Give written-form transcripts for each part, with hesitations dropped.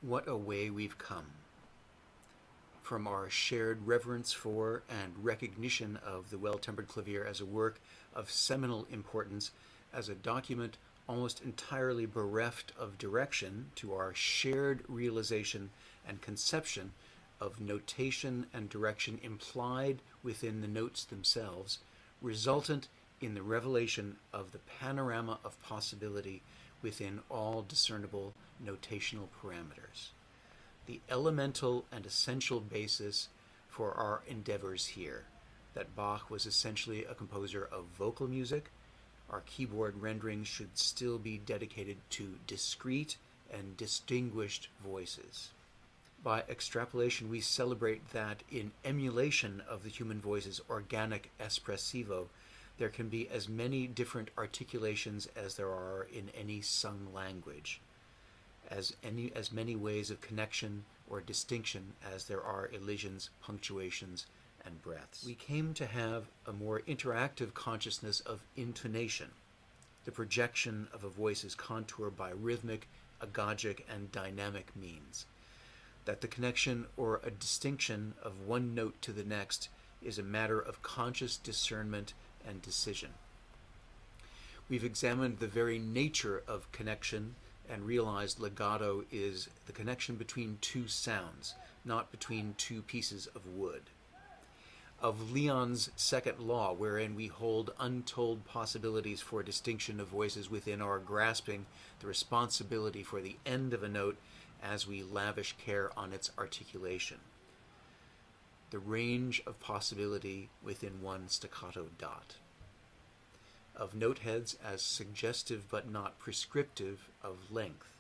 What a way we've come. From our shared reverence for and recognition of the Well-Tempered Clavier as a work of seminal importance, as a document almost entirely bereft of direction, to our shared realization and conception of notation and direction implied within the notes themselves, resultant in the revelation of the panorama of possibility within all discernible notational parameters. The elemental and essential basis for our endeavors here, that Bach was essentially a composer of vocal music. Our keyboard renderings should still be dedicated to discrete and distinguished voices. By extrapolation, we celebrate that in emulation of the human voice's organic espressivo, there can be as many different articulations as there are in any sung language, as many ways of connection or distinction as there are elisions, punctuations, and breaths. We came to have a more interactive consciousness of intonation, the projection of a voice's contour by rhythmic, agogic, and dynamic means. That the connection or a distinction of one note to the next is a matter of conscious discernment and decision. We've examined the very nature of connection and realized legato is the connection between two sounds, not between two pieces of wood. Of Leon's second law, wherein we hold untold possibilities for distinction of voices within our grasping the responsibility for the end of a note as we lavish care on its articulation. The range of possibility within one staccato dot. Of note heads as suggestive but not prescriptive of length.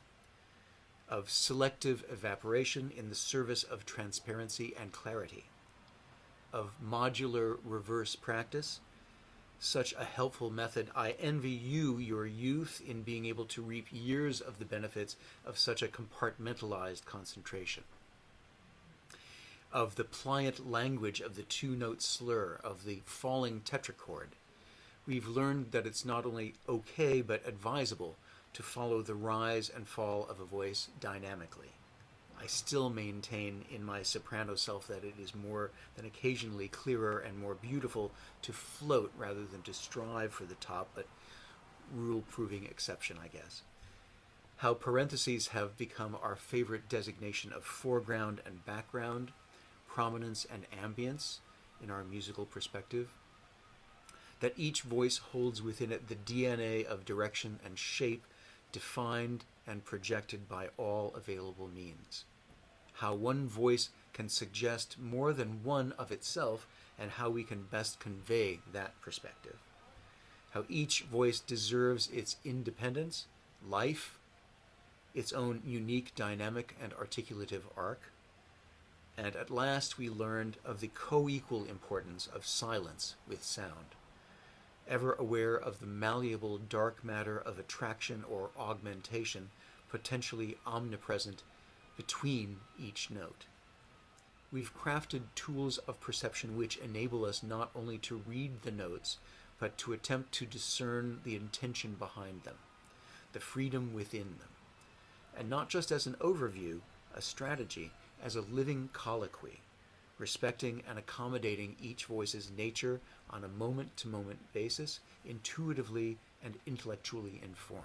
Of selective evaporation in the service of transparency and clarity. Of modular reverse practice, such a helpful method. I envy you your youth in being able to reap years of the benefits of such a compartmentalized concentration. Of the pliant language of the two-note slur, of the falling tetrachord, we've learned that it's not only okay but advisable to follow the rise and fall of a voice dynamically. I still maintain in my soprano self that it is more than occasionally clearer and more beautiful to float rather than to strive for the top, but rule-proving exception, I guess. How parentheses have become our favorite designation of foreground and background, prominence and ambience in our musical perspective. That each voice holds within it the DNA of direction and shape, defined and projected by all available means. How one voice can suggest more than one of itself, and how we can best convey that perspective. How each voice deserves its independence, life, its own unique dynamic and articulative arc. And at last we learned of the co-equal importance of silence with sound. Ever aware of the malleable dark matter of attraction or augmentation, potentially omnipresent between each note. We've crafted tools of perception which enable us not only to read the notes, but to attempt to discern the intention behind them, the freedom within them. And not just as an overview, a strategy, as a living colloquy, respecting and accommodating each voice's nature on a moment-to-moment basis, intuitively and intellectually informed.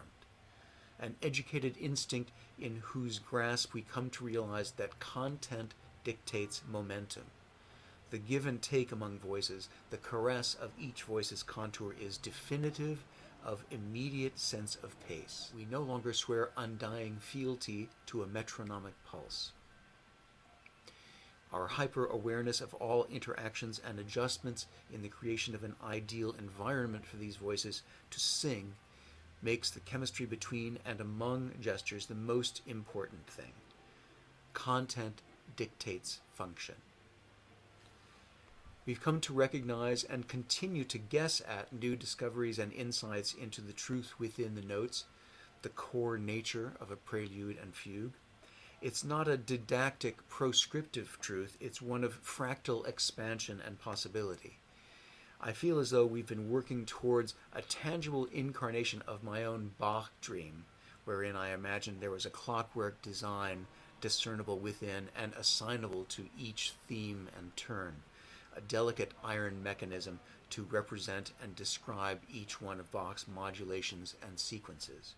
An educated instinct in whose grasp we come to realize that content dictates momentum. The give and take among voices, the caress of each voice's contour is definitive of immediate sense of pace. We no longer swear undying fealty to a metronomic pulse. Our hyper-awareness of all interactions and adjustments in the creation of an ideal environment for these voices to sing makes the chemistry between and among gestures the most important thing. Content dictates function. We've come to recognize and continue to guess at new discoveries and insights into the truth within the notes, the core nature of a prelude and fugue. It's not a didactic, proscriptive truth, it's one of fractal expansion and possibility. I feel as though we've been working towards a tangible incarnation of my own Bach dream, wherein I imagined there was a clockwork design discernible within and assignable to each theme and turn, a delicate iron mechanism to represent and describe each one of Bach's modulations and sequences.